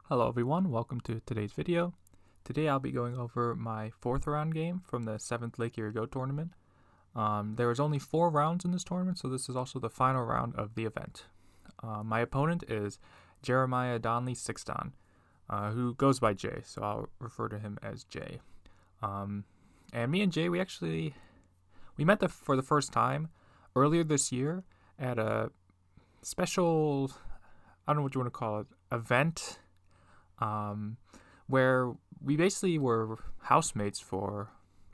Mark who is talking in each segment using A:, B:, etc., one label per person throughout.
A: Hello everyone, welcome to today's video. Today I'll be going over my 4th round game from the 7th Lake Erie Go Tournament. There was only 4 rounds in this tournament, so this is also the final round of the event. My opponent is Jeremiah Donley 6-dan, who goes by Jay, so I'll refer to him as Jay. And me and Jay, we met for the first time earlier this year at a special, I don't know what you want to call it, event, where we basically were housemates for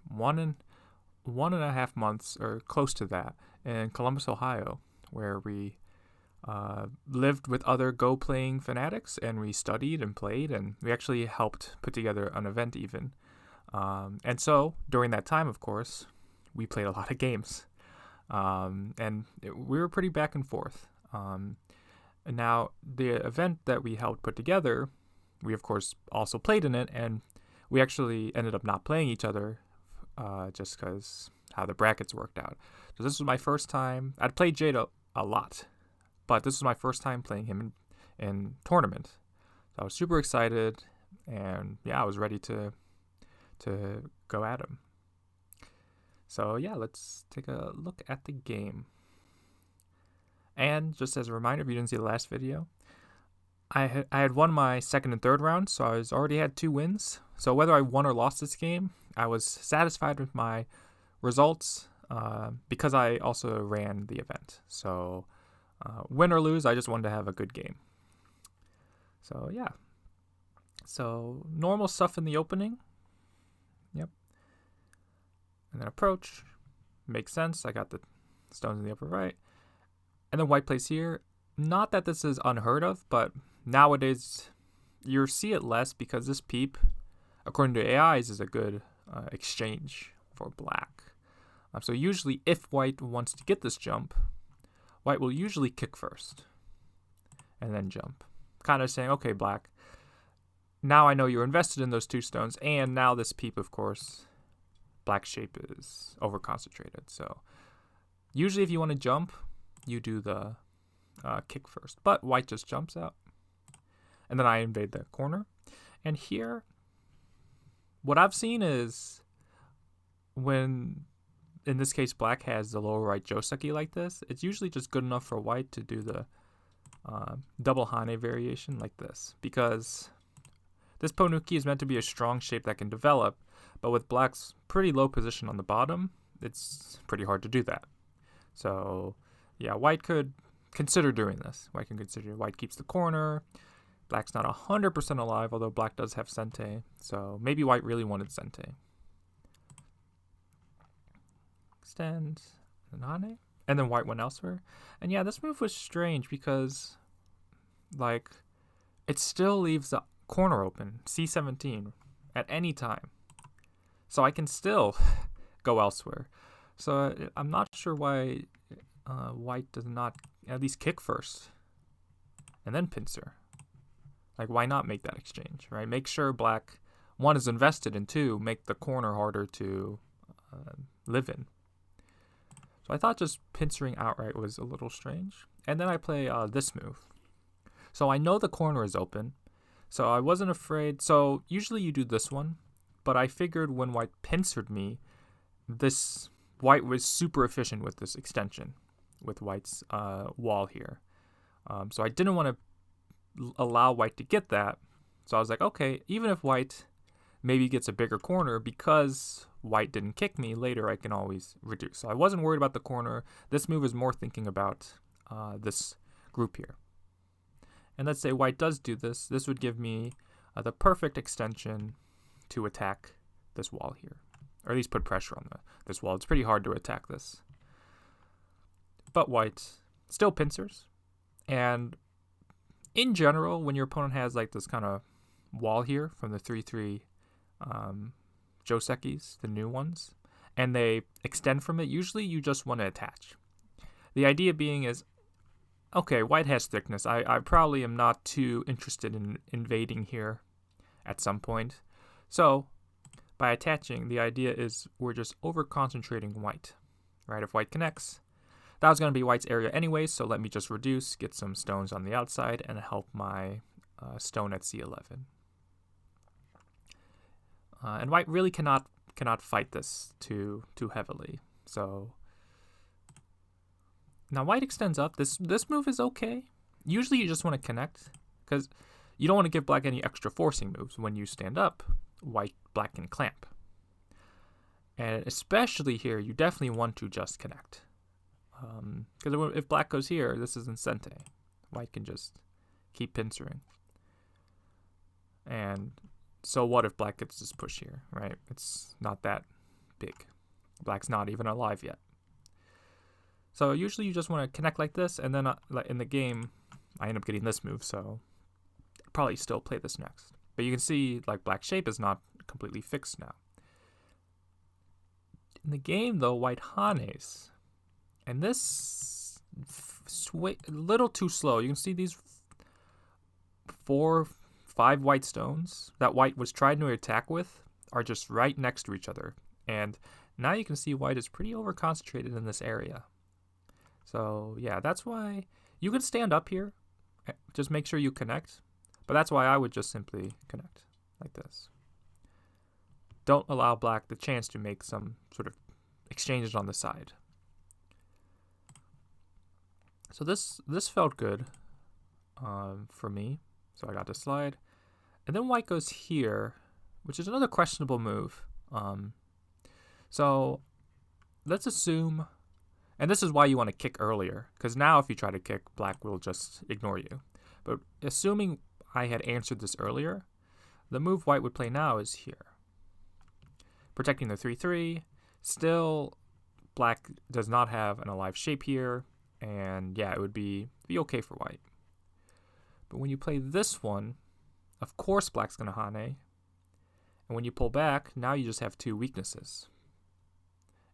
A: one and a half months or close to that in Columbus, Ohio, where we lived with other Go playing fanatics, and we studied and played, and we actually helped put together an event even. And so during that time, of course, we played a lot of games, we were pretty back and forth. Now the event that we helped put together, we of course also played in it, and we actually ended up not playing each other just because how the brackets worked out. So this was my first time. I'd played Jade a lot, but this was my first time playing him in tournament. So I was super excited, and yeah, I was ready to go at him. So yeah, let's take a look at the game. And just as a reminder, if you didn't see the last video, I had won my 2nd and 3rd round, so I already had 2 wins. So whether I won or lost this game, I was satisfied with my results because I also ran the event. So win or lose, I just wanted to have a good game. So yeah. So normal stuff in the opening. Yep. And then approach. Makes sense. I got the stones in the upper right. And then white plays here. Not that this is unheard of, but nowadays you see it less because this peep, according to AIs, is a good exchange for black. So usually if white wants to get this jump, white will usually kick first and then jump. Kind of saying, okay, black, now I know you're invested in those 2 stones, and now this peep, of course, black shape is over-concentrated. So usually if you want to jump, you do the kick first, but white just jumps out, and then I invade the corner. And here, what I've seen is when, in this case, black has the lower right joseki like this, it's usually just good enough for white to do the double hane variation like this, because this ponuki is meant to be a strong shape that can develop, but with black's pretty low position on the bottom, it's pretty hard to do that. So yeah, white could consider doing this. White keeps the corner. Black's not 100% alive, although black does have sente. So maybe white really wanted sente. Extend, and then white went elsewhere. And yeah, this move was strange because, like, it still leaves the corner open, c17, at any time. So I can still go elsewhere. So I'm not sure why white does not at least kick first and then pincer. Like, why not make that exchange, right? Make sure black, 1, is invested, and 2, make the corner harder to live in. So I thought just pincering outright was a little strange. And then I play this move. So I know the corner is open, so I wasn't afraid. So usually you do this one, but I figured when white pincered me, this white was super efficient with this extension, with white's wall here. So I didn't want to allow white to get that. So I was like, okay, even if white maybe gets a bigger corner, because white didn't kick me, later I can always reduce. So I wasn't worried about the corner. This move is more thinking about this group here. And let's say white does do this. This would give me the perfect extension to attack this wall here, or at least put pressure on this wall. It's pretty hard to attack this. But white still pincers. And in general, when your opponent has like this kind of wall here from the 3-3 josekis, the new ones, and they extend from it, usually you just want to attach. The idea being is, okay, white has thickness. I probably am not too interested in invading here at some point. So by attaching, the idea is we're just over-concentrating white, right? If white connects, that was going to be white's area anyway, so let me just reduce, get some stones on the outside, and help my stone at C11. And white really cannot fight this too heavily. So now white extends up. This move is okay. Usually you just want to connect because you don't want to give black any extra forcing moves. When you stand up, black can clamp. And especially here, you definitely want to just connect. Because if black goes here, this isn't sente. White can just keep pincering. And so what if black gets this push here, right? It's not that big. Black's not even alive yet. So usually you just want to connect like this, and then in the game, I end up getting this move, so I'll probably still play this next. But you can see like black's shape is not completely fixed now. In the game, though, white hanes. And this a little too slow. You can see these 4, 5 white stones that white was trying to attack with are just right next to each other. And now you can see white is pretty over-concentrated in this area. So, yeah, that's why you can stand up here. Just make sure you connect. But that's why I would just simply connect like this. Don't allow black the chance to make some sort of exchanges on the side. So this felt good for me. So I got to slide. And then white goes here, which is another questionable move. So let's assume, and this is why you want to kick earlier, because now if you try to kick, black will just ignore you. But assuming I had answered this earlier, the move white would play now is here. Protecting the 3-3. Still, black does not have an alive shape here, and yeah, it would be okay for white. But when you play this one, of course black's going to hane, and when you pull back, now you just have 2 weaknesses.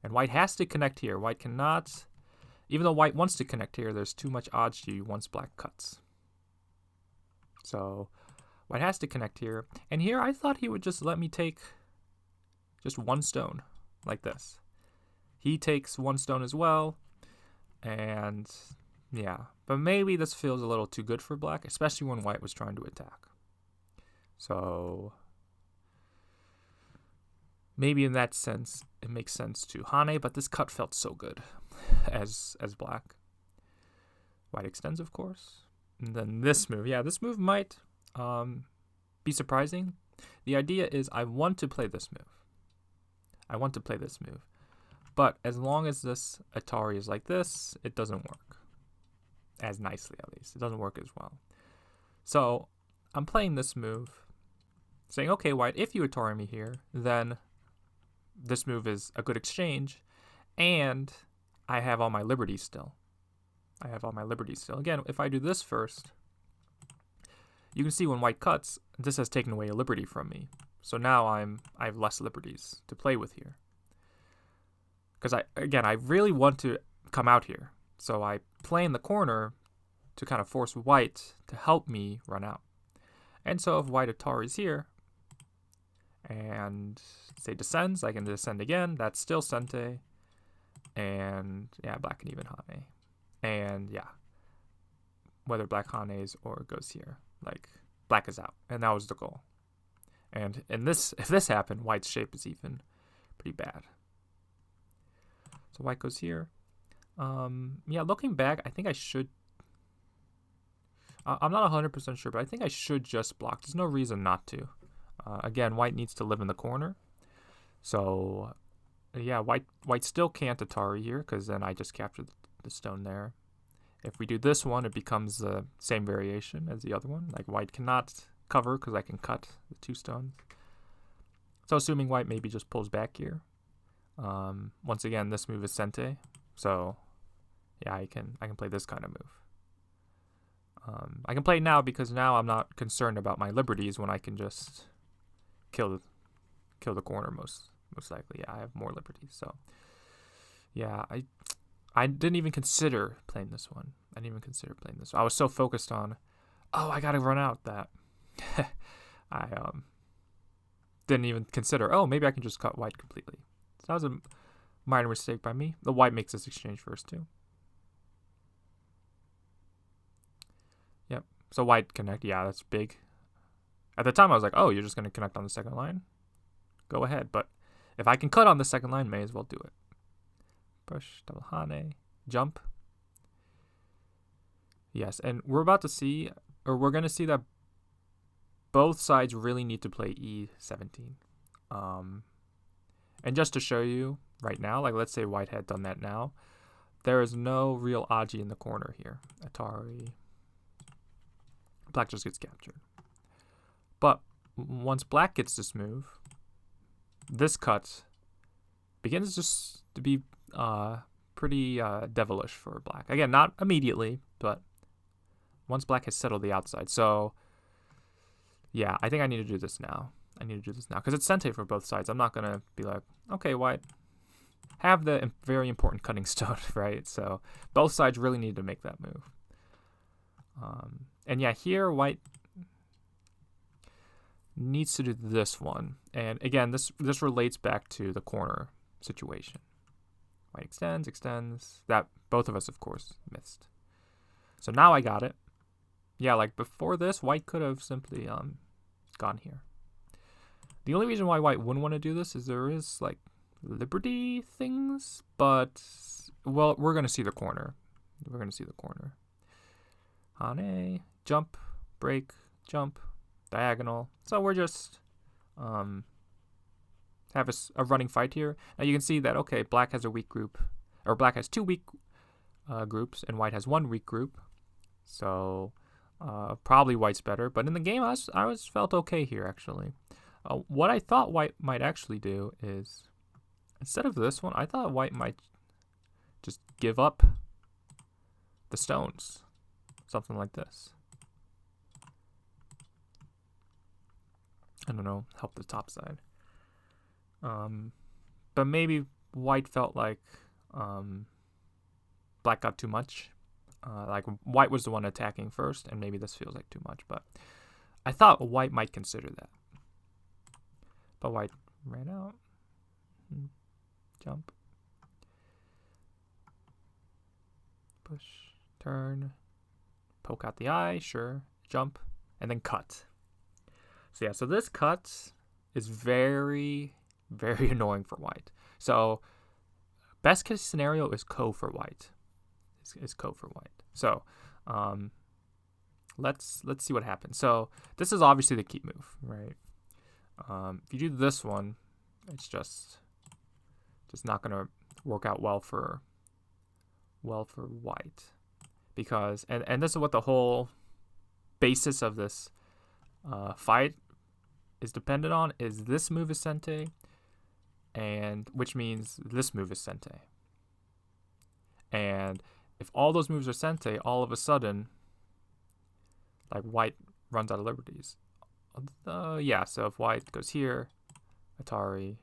A: And white has to connect here. White cannot, even though white wants to connect here, there's too much odds to you once black cuts. So white has to connect here, and here I thought he would just let me take just 1 stone, like this. He takes 1 stone as well, and yeah. But maybe this feels a little too good for black, especially when white was trying to attack. So maybe in that sense, it makes sense to hane, but this cut felt so good as black. White extends, of course. And then this move, yeah, this move might be surprising. The idea is I want to play this move. But as long as this Atari is like this, it doesn't work. As nicely, at least. It doesn't work as well. So I'm playing this move, saying, okay, white, if you Atari me here, then this move is a good exchange, and I have all my liberties still. Again, if I do this first, you can see when white cuts, this has taken away a liberty from me. So now I have less liberties to play with here. Because I really want to come out here. So I play in the corner to kind of force white to help me run out. And so if white Atari's here, and say descends, I can descend again. That's still sente. And yeah, black can even hane. And yeah, whether black hanes or goes here, like black is out. And that was the goal. And if this happened, white's shape is even pretty bad. So white goes here. Yeah, looking back, I think I should. I'm not 100% sure, but I think I should just block. There's no reason not to. Again, white needs to live in the corner. So yeah, white still can't Atari here because then I just captured the stone there. If we do this one, it becomes the same variation as the other one. Like white cannot cover because I can cut the 2 stones. So assuming white maybe just pulls back here. Once again, this move is sente. So yeah, I can play this kind of move. I can play now because now I'm not concerned about my liberties when I can just kill the corner most likely. Yeah, I have more liberties. So yeah, I didn't even consider playing this one. I was so focused on, oh, I gotta run out, that I didn't even consider, oh, maybe I can just cut white completely. So that was a minor mistake by me. The white makes this exchange first too. Yep. So white connect, yeah, that's big. At the time I was like, oh, you're just going to connect on the second line? Go ahead, but if I can cut on the second line, may as well do it. Push, double hane, jump. Yes, and we're about to see, or we're going to see that both sides really need to play E17. And just to show you right now, like let's say white had done that now, there is no real Aji in the corner here. Atari. Black just gets captured. But once black gets this move, this cut begins just to be pretty devilish for black. Again, not immediately, but once black has settled the outside. So, yeah, I think I need to do this now. I need to do this now because it's sente for both sides. I'm not going to be like, okay, white, have the very important cutting stone, right? So both sides really need to make that move. And yeah, here white needs to do this one. And again, this relates back to the corner situation. White extends. That both of us, of course, missed. So now I got it. Yeah, like before this, white could have simply gone here. The only reason why white wouldn't want to do this is there is like liberty things, but well, we're going to see the corner. We're going to see the corner. Hane, jump, break, jump, diagonal. So we're just have a running fight here. Now you can see that, okay, black has a weak group, or black has two weak groups, and white has one weak group. So probably white's better. But in the game, I was felt okay here, actually. What I thought white might actually do is, instead of this one, I thought white might just give up the stones. Something like this. I don't know, help the top side. But maybe white felt like black got too much. Like white was the one attacking first, and maybe this feels like too much. But I thought white might consider that. But white ran out. Jump. Push. Turn. Poke out the eye. Sure. Jump. And then cut. So yeah, so this cut is very, very annoying for white. So best case scenario is ko for white. Is ko for white. So let's see what happens. So this is obviously the keep move, right? If you do this one, it's just not gonna work out well for white, because and this is what the whole basis of this fight is dependent on, is this move is sente, and which means this move is sente. And if all those moves are sente, all of a sudden, like white runs out of liberties. Yeah, so if white goes here, Atari,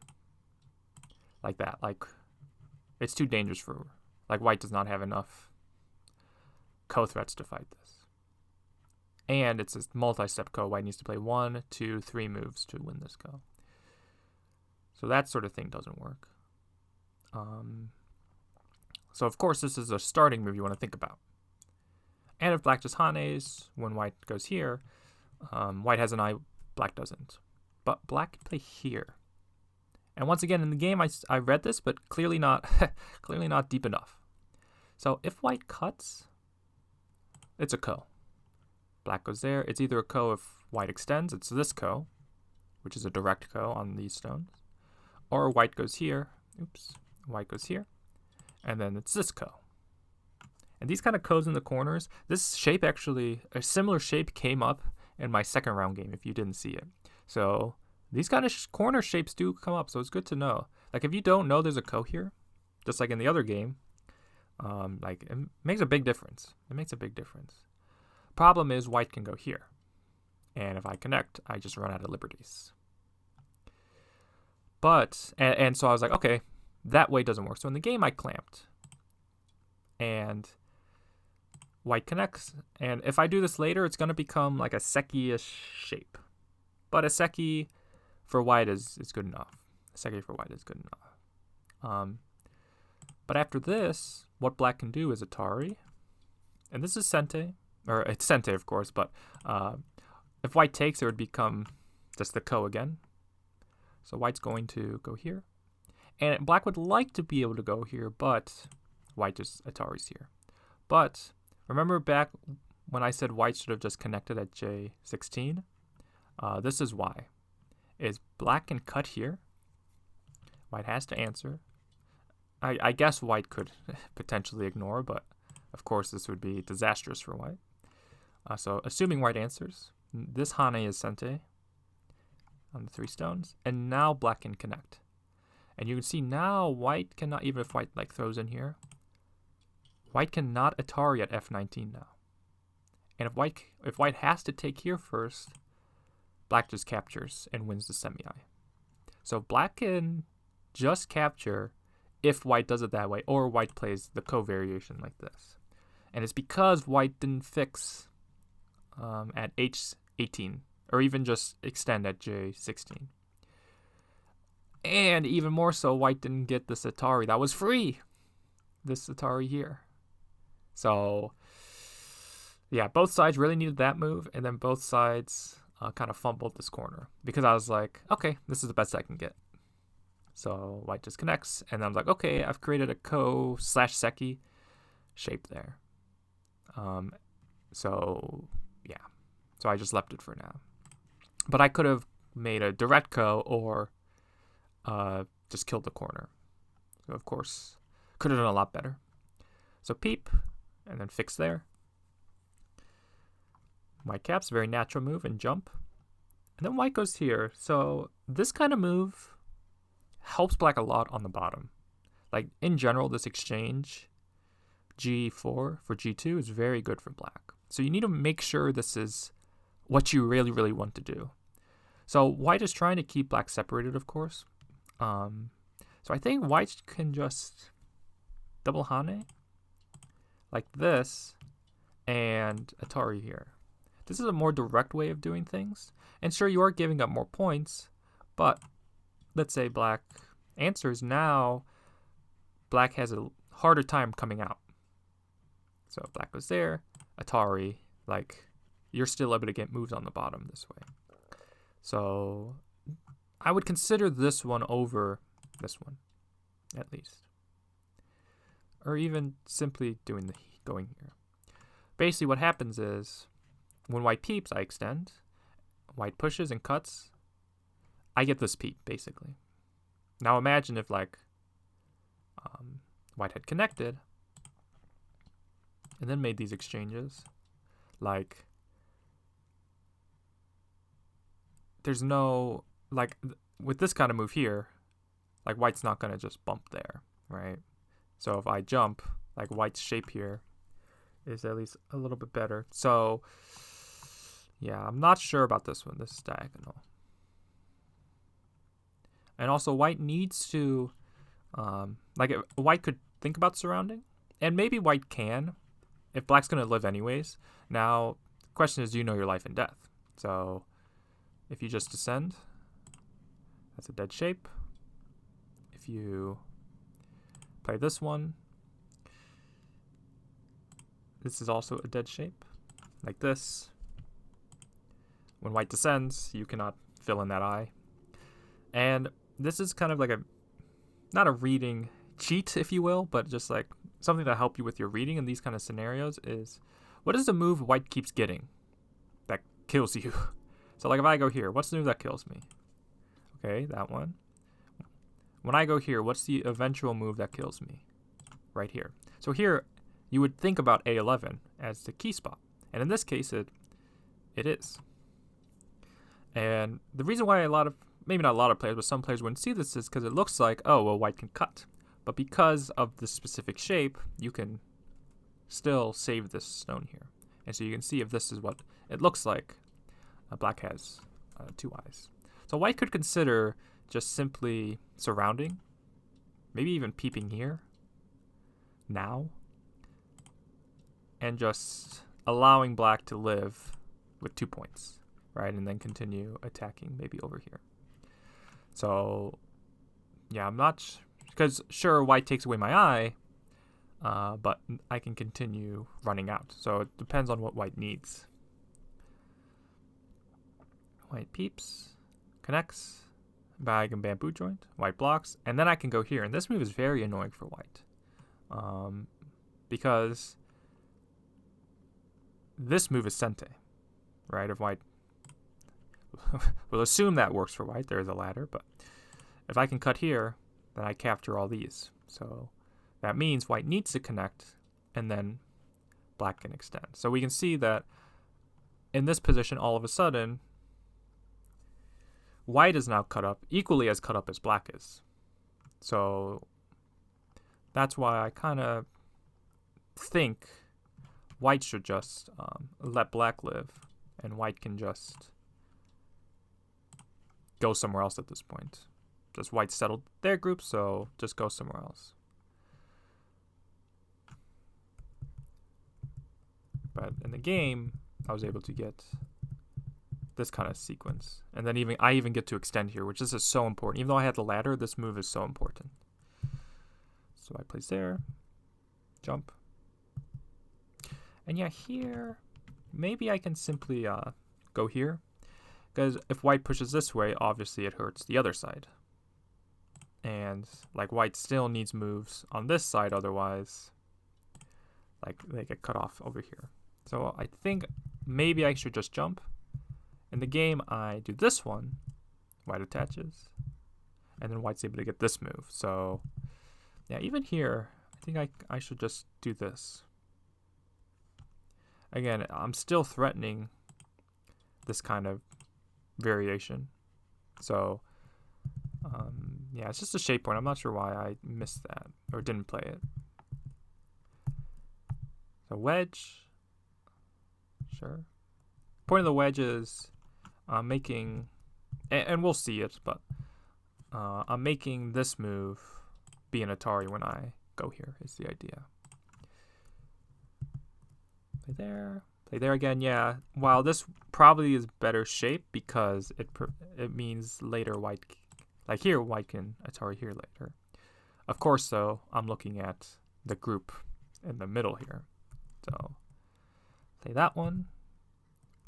A: like that, like it's too dangerous for, like white does not have enough co-threats to fight this. And it's a multi-step ko. White needs to play 1, 2, 3 moves to win this ko. So that sort of thing doesn't work. So of course this is a starting move you want to think about. And if black just hanes when white goes here, white has an eye, black doesn't. But black can play here. And once again in the game I read this, but clearly not clearly not deep enough. So if white cuts, it's a ko. Black goes there. It's either a ko if white extends, it's this ko, which is a direct ko on these stones. Or white goes here. Oops. White goes here. And then it's this ko. And these kind of ko's in the corners, this shape actually, a similar shape came up in my second round game if you didn't see it. So these kind of corner shapes do come up, so it's good to know. Like if you don't know there's a ko here, just like in the other game, like it makes a big difference. It makes a big difference. Problem is white can go here. And if I connect, I just run out of liberties. But, and so I was like, okay, that way doesn't work. So in the game I clamped. And white connects. And if I do this later, it's going to become like a seki-ish shape. But a seki for white is good enough. A seki for white is good enough. But after this, what black can do is Atari. And this is sente. or it's sente, of course, but if white takes, it would become just the ko again. So white's going to go here. And black would like to be able to go here, but white just Atari's here. But remember back when I said white should have just connected at J16? This is why. Is black can cut here. White has to answer. I guess white could potentially ignore, but of course this would be disastrous for white. So assuming white answers, this hane is sente on the 3 stones, and now black can connect. And you can see now white cannot, even if white like throws in here, white cannot Atari at F19 now. And if white has to take here first, black just captures and wins the semi-I. So black can just capture if white does it that way, or white plays the co-variation like this. And it's because white didn't fix at H18, or even just extend at J16. And even more so, white didn't get this Atari that was free. This Atari here. So, yeah, both sides really needed that move, and then both sides kind of fumbled this corner. Because I was like, okay, this is the best I can get. So white just connects, and then I'm like, okay, I've created a ko/seki shape there. So, yeah. So I just left it for now. But I could have made a direct ko or just killed the corner. So, of course, could have done a lot better. So peep, and then fix there. White caps, very natural move, and jump. And then white goes here. So this kind of move helps black a lot on the bottom. Like, in general, this exchange, G4 for G2, is very good for black. So you need to make sure this is what you really, really want to do. So white is trying to keep black separated, of course. So I think white can just double hane like this and Atari here. This is a more direct way of doing things. And sure, you are giving up more points, but let's say black answers, now black has a harder time coming out. So if black goes there, Atari, like, you're still able to get moves on the bottom this way. So I would consider this one over this one, at least. Or even simply going here. Basically what happens is, when white peeps, I extend. White pushes and cuts. I get this peep, basically. Now imagine if, like, white had connected and then made these exchanges. Like, there's no, like, with this kind of move here, like, white's not going to just bump there, right? So if I jump, like, white's shape here is at least a little bit better. So, yeah, I'm not sure about this one. This is diagonal. And also, white needs to, white could think about surrounding. And maybe white can, if black's going to live anyways. Now, the question is, do you know your life and death? So, if you just descend, that's a dead shape. If you play this one, this is also a dead shape, like this. When white descends, you cannot fill in that eye. And this is kind of like not a reading cheat, if you will, but just like something to help you with your reading in these kind of scenarios is, what is the move white keeps getting that kills you? So like if I go here, what's the move that kills me? Okay, that one. When I go here, what's the eventual move that kills me? Right here. So here, you would think about A11 as the key spot. And in this case, it is. And the reason why maybe not a lot of players, but some players wouldn't see this is because it looks like, oh, well, white can cut. But because of this specific shape, you can still save this stone here. And so you can see if this is what it looks like, black has 2 eyes. So white could consider just simply surrounding, maybe even peeping here, now, and just allowing black to live with 2 points, right? And then continue attacking maybe over here. So, yeah, I'm not, because sure, white takes away my eye, but I can continue running out. So it depends on what white needs. White peeps, connects, bag and bamboo joint, white blocks, and then I can go here. And this move is very annoying for white, because this move is sente, right? If white, we'll assume that works for white. There's a ladder, but if I can cut here, then I capture all these. So that means white needs to connect, and then black can extend. So we can see that in this position, all of a sudden, white is now cut up, equally as cut up as black is. So that's why I kind of think white should just let black live, and white can just go somewhere else at this point. Just white settled their group, so just go somewhere else. But in the game, I was able to get this kind of sequence. And then I even get to extend here, which is just so important. Even though I had the ladder, this move is so important. So I place there, jump. And yeah, here, maybe I can simply go here. Because if white pushes this way, obviously it hurts the other side. And like white still needs moves on this side, otherwise like they get cut off over here. So I think maybe I should just jump. In the game, I do this one, white attaches, and then white's able to get this move. So yeah, even here, I think I should just do this. Again, I'm still threatening this kind of variation. So yeah, it's just a shape point. I'm not sure why I missed that or didn't play it. So wedge, sure. Point of the wedge is making, and we'll see it, but I'm making this move be an Atari when I go here is the idea. Play there again. Yeah, while this probably is better shape because it means later white, like here white can Atari here later. Of course, though, I'm looking at the group in the middle here. So play that one.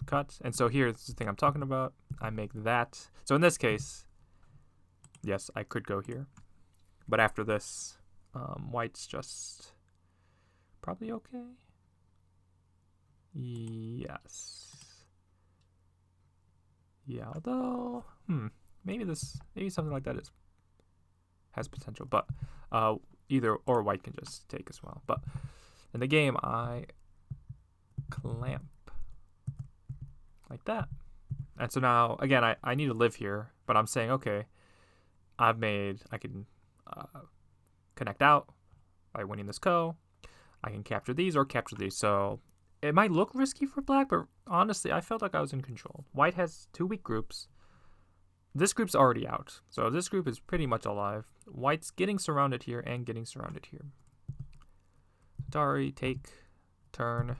A: Cut. And so here's the thing I'm talking about. I make that. So in this case, yes, I could go here. But after this, white's just probably okay. Yes. Yeah, although, maybe something like that has potential. But either or white can just take as well. But in the game, I clamp. Like that. And so now, again, I need to live here, but I'm saying, okay, I can connect out by winning this ko. I can capture these or capture these. So it might look risky for black, but honestly, I felt like I was in control. White has 2 weak groups. This group's already out. So this group is pretty much alive. White's getting surrounded here and getting surrounded here. Atari, take, turn.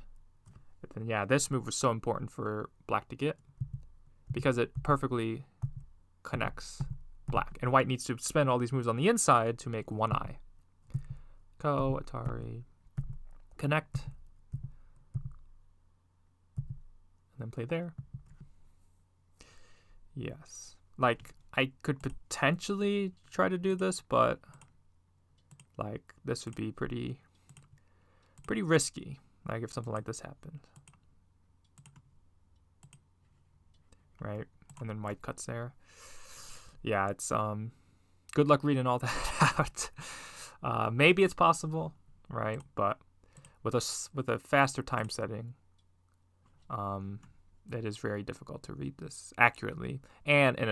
A: And yeah, this move was so important for black to get because it perfectly connects black. And white needs to spend all these moves on the inside to make one eye. Ko, Atari, connect. And then play there. Yes. Like, I could potentially try to do this, but like this would be pretty risky. Like if something like this happened. Right? And then white cuts there. Yeah, it's good luck reading all that out. Maybe it's possible, right? But with a faster time setting, it is very difficult to read this accurately and in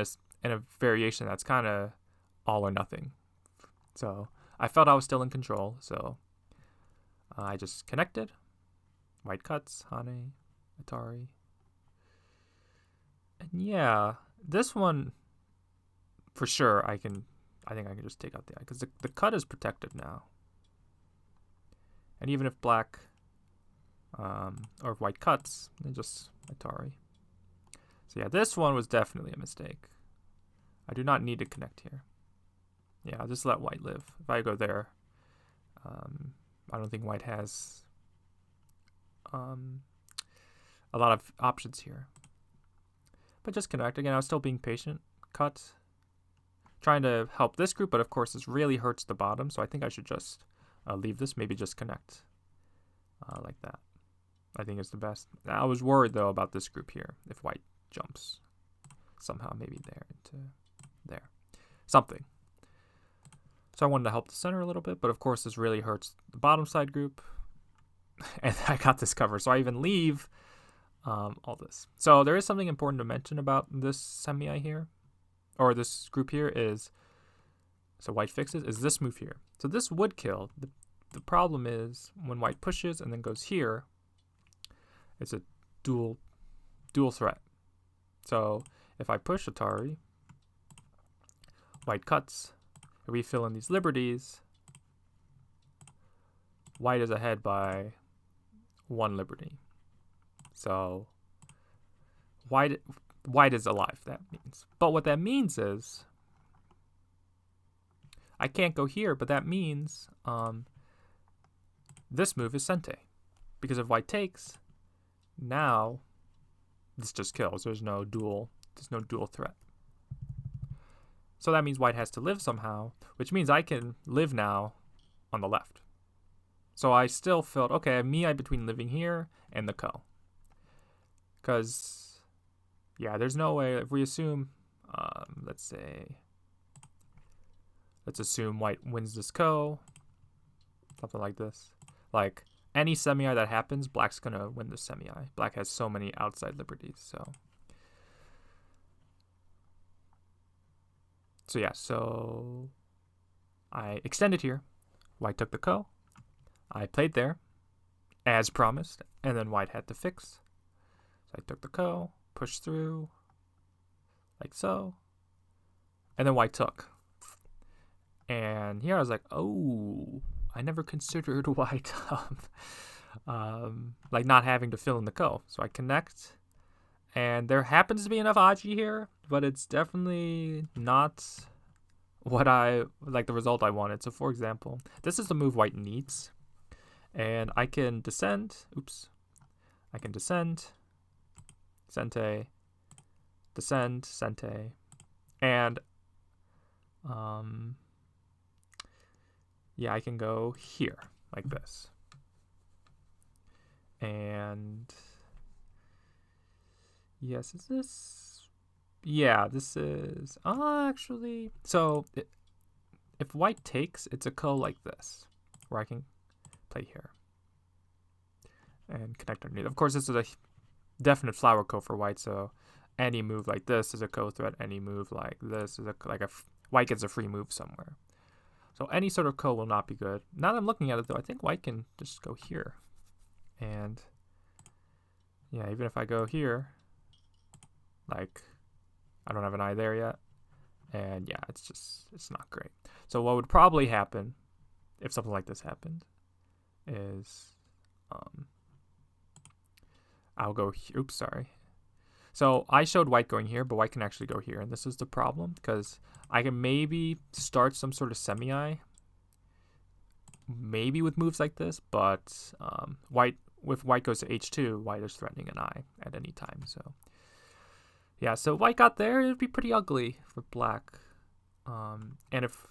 A: a variation that's kind of all or nothing. So I felt I was still in control, so I just connected. White cuts, Hane, Atari. And yeah, this one, for sure, I think I can just take out the eye, because the cut is protected now. And even if black, or if white cuts, then just Atari. So yeah, this one was definitely a mistake. I do not need to connect here. Yeah, I'll just let white live. If I go there, I don't think white has a lot of options here. But just connect. Again, I was still being patient. Cut. Trying to help this group, but of course this really hurts the bottom, so I think I should just leave this, maybe just connect like that. I think it's the best. I was worried though about this group here, if white jumps somehow, maybe there into there. Something. So I wanted to help the center a little bit, but of course this really hurts the bottom side group. And I got this cover, so I even leave all this. So there is something important to mention about this semi here, or this group here is, so white fixes, is this move here. So this would kill. The problem is when white pushes and then goes here, it's a dual threat. So if I push Atari, white cuts, we fill in these liberties, white is ahead by 1 liberty. So white is alive, that means. But what that means is I can't go here, but that means this move is sente. Because if white takes, now this just kills. There's no dual threat. So that means white has to live somehow, which means I can live now on the left. So I still felt, okay, I between living here and the ko. Because, yeah, there's no way, if we assume, let's assume white wins this ko, something like this. Like, any semi that happens, black's going to win the semi. Black has so many outside liberties, so. So yeah, so I extended here. White took the ko. I played there, as promised, and then white had to fix. So I took the ko, pushed through, like so, and then white took. And here I was like, oh, I never considered white like not having to fill in the ko. So I connect, and there happens to be enough aji here, but it's definitely not what I, like the result I wanted. So for example, this is the move white needs. And I can descend, I can descend, sente, descend, sente, and yeah, I can go here, like this. And yes, is this? Yeah, this is, actually, so if white takes, it's a ko like this, where I can play here and connect underneath. Of course, this is a definite flower ko for white, so any move like this is a ko threat. Any move like this is white gets a free move somewhere. So any sort of ko will not be good. Now that I'm looking at it though, I think white can just go here. And yeah, even if I go here, like I don't have an eye there yet. And yeah, it's not great. So what would probably happen if something like this happened is I'll go here. Oops, sorry. So I showed white going here, but white can actually go here. And this is the problem because I can maybe start some sort of semi, maybe with moves like this, but if white goes to h2, white is threatening an eye at any time. So yeah, so white got there, it would be pretty ugly for black. And if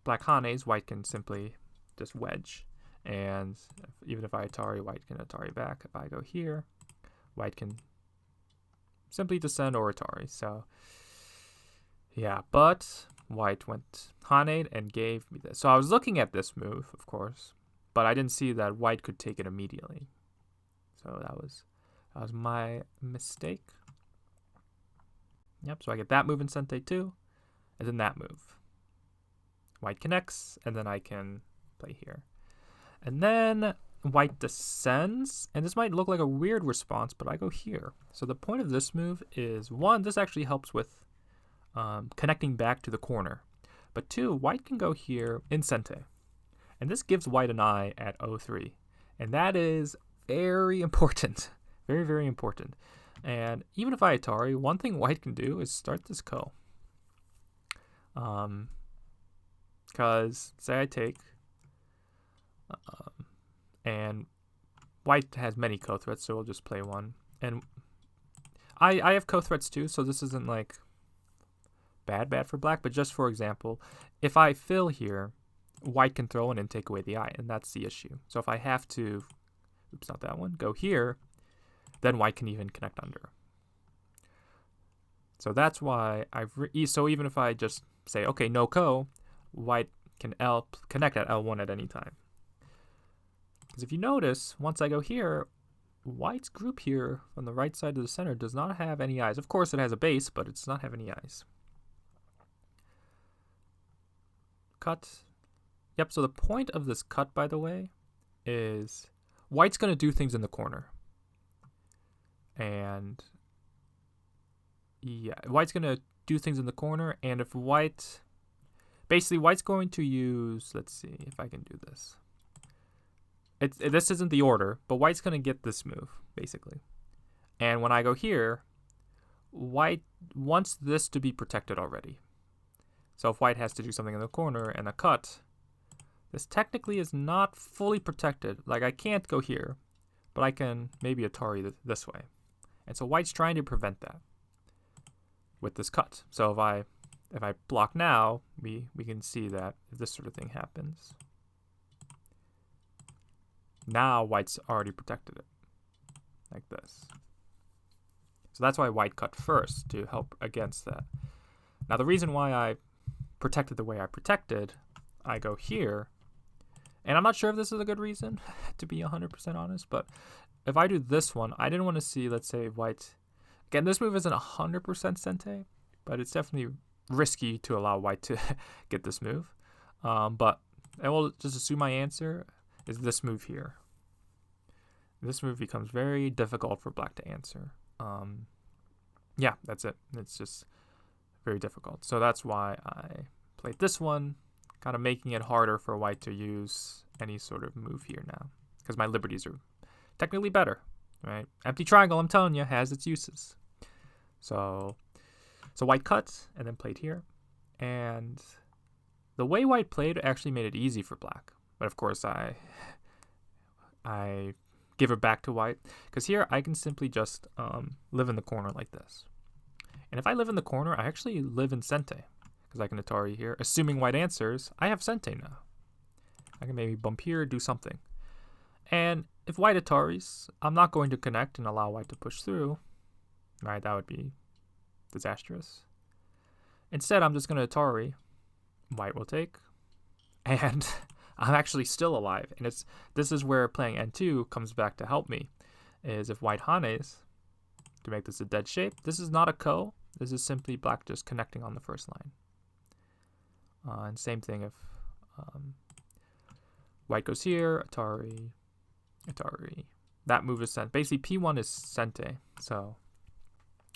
A: black hanes, white can simply just wedge. And even if I Atari, white can Atari back. If I go here, white can simply descend or Atari. So yeah, but white went Hane and gave me this. So I was looking at this move, of course, but I didn't see that white could take it immediately. So that was my mistake. Yep, so I get that move in Sente too, and then that move. White connects, and then I can play here. And then white descends, and this might look like a weird response, but I go here. So the point of this move is, one, this actually helps with connecting back to the corner. But two, white can go here in Sente. And this gives white an eye at 0-3. And that is very important. Very, very important. And even if I Atari, one thing white can do is start this ko. Because, say I take, And white has many co-threats, so we'll just play one. And I have co-threats too, so this isn't like bad for black, but just for example, if I fill here, white can throw in and take away the eye, and that's the issue. So if I have to, oops, not that one, go here, then white can even connect under. So that's why so even if I just say, okay, no co, white can connect at L1 at any time. Because if you notice, once I go here, white's group here on the right side of the center does not have any eyes. Of course, it has a base, but it does not have any eyes. Cut. Yep, so the point of this cut, by the way, is white's going to do things in the corner. And yeah, white's going to do things in the corner, and if basically white's going to use, let's see if I can do this. This isn't the order, but white's going to get this move, basically. And when I go here, white wants this to be protected already. So if white has to do something in the corner and a cut, this technically is not fully protected. Like I can't go here, but I can maybe Atari this way. And so white's trying to prevent that with this cut. So if I block now, we can see that if this sort of thing happens, now white's already protected it, like this. So that's why white cut first, to help against that. Now the reason why I protected the way I protected, I go here, and I'm not sure if this is a good reason, to be 100% honest, but if I do this one, I didn't want to see, let's say, white. Again, this move isn't 100% sente, but it's definitely risky to allow white to get this move. But I will just assume my answer is this move here. This move becomes very difficult for black to answer. Yeah, that's it. It's just very difficult. So that's why I played this one, kind of making it harder for white to use any sort of move here now, because my liberties are technically better, right? Empty triangle, I'm telling you, has its uses. So white cut and then played here. And the way white played actually made it easy for black. But of course, I give it back to white, because here I can simply just live in the corner like this. And if I live in the corner, I actually live in sente, because I can Atari here. Assuming white answers, I have sente now. I can maybe bump here, do something. And if white Ataris, I'm not going to connect and allow white to push through. Right, that would be disastrous. Instead, I'm just going to Atari. White will take. And I'm actually still alive. And this is where playing N2 comes back to help me, is if white hanes to make this a dead shape. This is not a ko. This is simply black just connecting on the first line. And same thing if white goes here, Atari. That move is sent. Basically, P1 is sente, so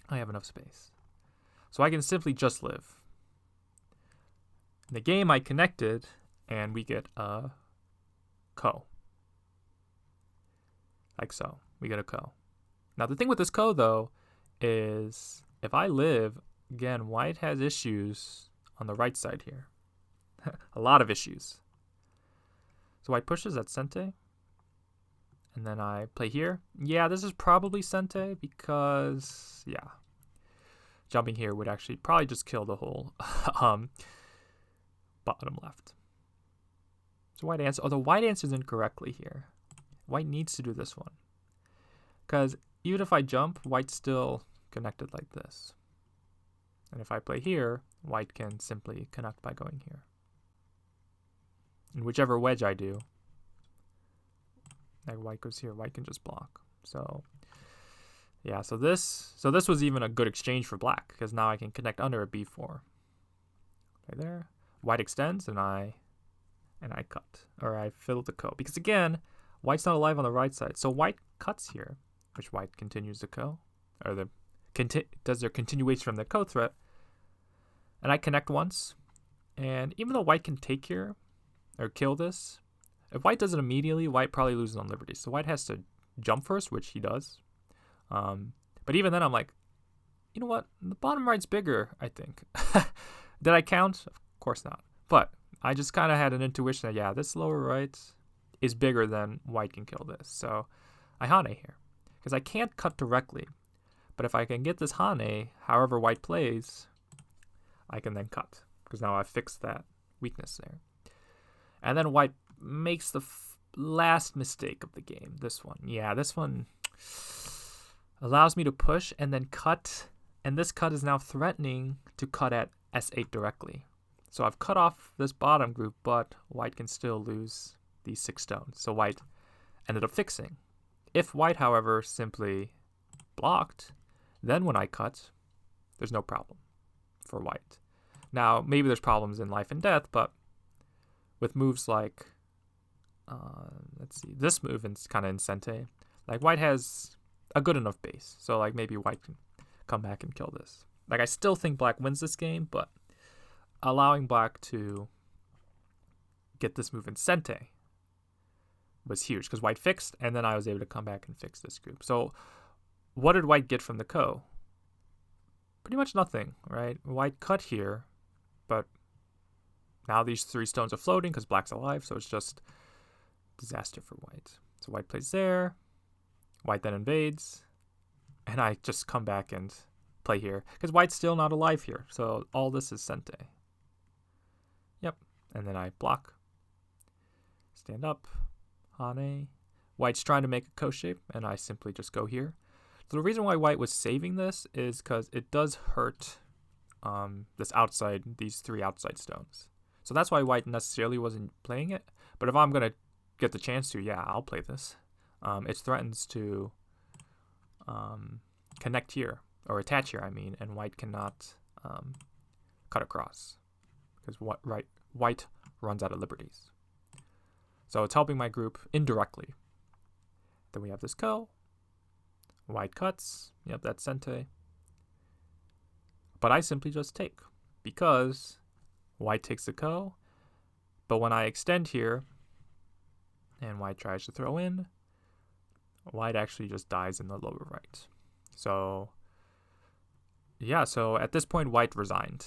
A: I have enough space. So I can simply just live. In the game, I connected, and we get a ko. Like so. We get a ko. Now, the thing with this ko, though, is if I live, again, white has issues on the right side here. A lot of issues. So white pushes at sente. And then I play here. Yeah, this is probably sente because, yeah, jumping here would actually probably just kill the whole bottom left. So white answer, although white answers incorrectly here. White needs to do this one. Because even if I jump, white's still connected like this. And if I play here, white can simply connect by going here. And whichever wedge I do, like white goes here, white can just block. So yeah, so this was even a good exchange for black, because now I can connect under a b4. Right there. White extends and I cut, or I fill the ko. Because again, white's not alive on the right side. So white cuts here, which white continues the ko, or does their continuation from the ko threat. And I connect once. And even though white can take here or kill this, if white does it immediately, white probably loses on liberty. So white has to jump first, which he does. But even then, I'm like, you know what? The bottom right's bigger, I think. Did I count? Of course not. But I just kind of had an intuition that, yeah, this lower right, is bigger than white can kill this. So I Hane here because I can't cut directly. But if I can get this Hane, however white plays, I can then cut because now I've fixed that weakness there. And then white makes the last mistake of the game. This one. Yeah, this one allows me to push and then cut. And this cut is now threatening to cut at S8 directly. So I've cut off this bottom group, but white can still lose these 6 stones. So white ended up fixing. If white, however, simply blocked, then when I cut, there's no problem for white. Now, maybe there's problems in life and death, but with moves like, let's see, this move is kind of in Sente. Like, white has a good enough base. So, like, maybe white can come back and kill this. Like, I still think black wins this game, but allowing black to get this move in Sente was huge because white fixed, and then I was able to come back and fix this group. So what did white get from the Ko? Pretty much nothing, right? White cut here, but now these 3 stones are floating because black's alive, so it's just disaster for white. So white plays there, white then invades, and I just come back and play here because white's still not alive here, so all this is Sente. Yep, and then I block, stand up, Hane. White's trying to make a Ko shape, and I simply just go here. So the reason why white was saving this is because it does hurt these 3 outside stones. So that's why white necessarily wasn't playing it. But if I'm going to get the chance to, yeah, I'll play this. It threatens to connect here, or attach here, I mean, and white cannot cut across because white runs out of liberties. So it's helping my group indirectly. Then we have this Ko. White cuts. Yep, that's Sente. But I simply just take because white takes the Ko. But when I extend here and white tries to throw in, white actually just dies in the lower right. So yeah, so at this point white resigned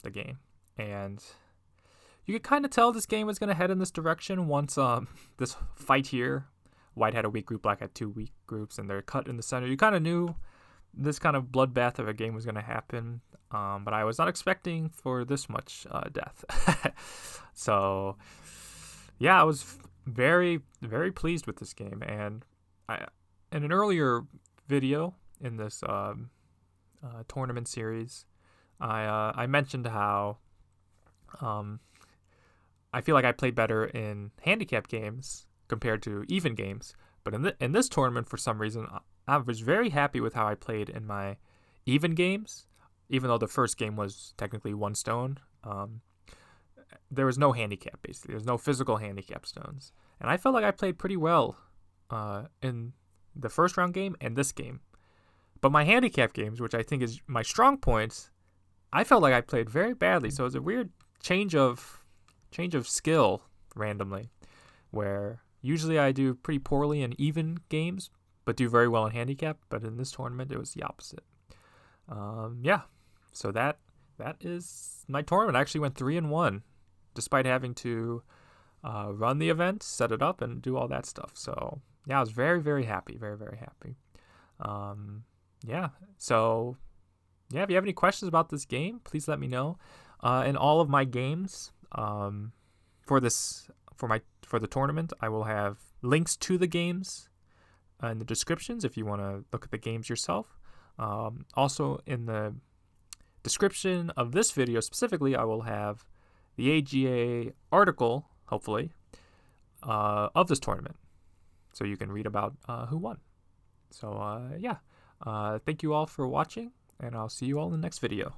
A: the game. And you could kind of tell this game was going to head in this direction once this fight here. White had a weak group, black had 2 weak groups, and they're cut in the center. You kind of knew this kind of bloodbath of a game was going to happen, but I was not expecting for this much death. So, yeah, I was very, very pleased with this game. And in an earlier video in this tournament series, I mentioned how I feel like I played better in handicap games compared to even games. But in this tournament, for some reason, I was very happy with how I played in my even games, even though the first game was technically 1 stone. There was no handicap, basically. There's no physical handicap stones. And I felt like I played pretty well in the first round game and this game. But my handicap games, which I think is my strong points, I felt like I played very badly. So it was a weird change of skill randomly, where usually I do pretty poorly in even games, but do very well in handicap. But in this tournament, it was the opposite. Yeah, so that is my tournament. I actually went 3-1, despite having to run the event, set it up, and do all that stuff. So yeah, I was very, very happy, very, very happy. Yeah, so yeah, if you have any questions about this game, please let me know. In all of my games, for the tournament, I will have links to the games in the descriptions if you want to look at the games yourself. Also, in the description of this video specifically, I will have the AGA article, hopefully, of this tournament, so you can read about who won. So yeah, thank you all for watching, and I'll see you all in the next video.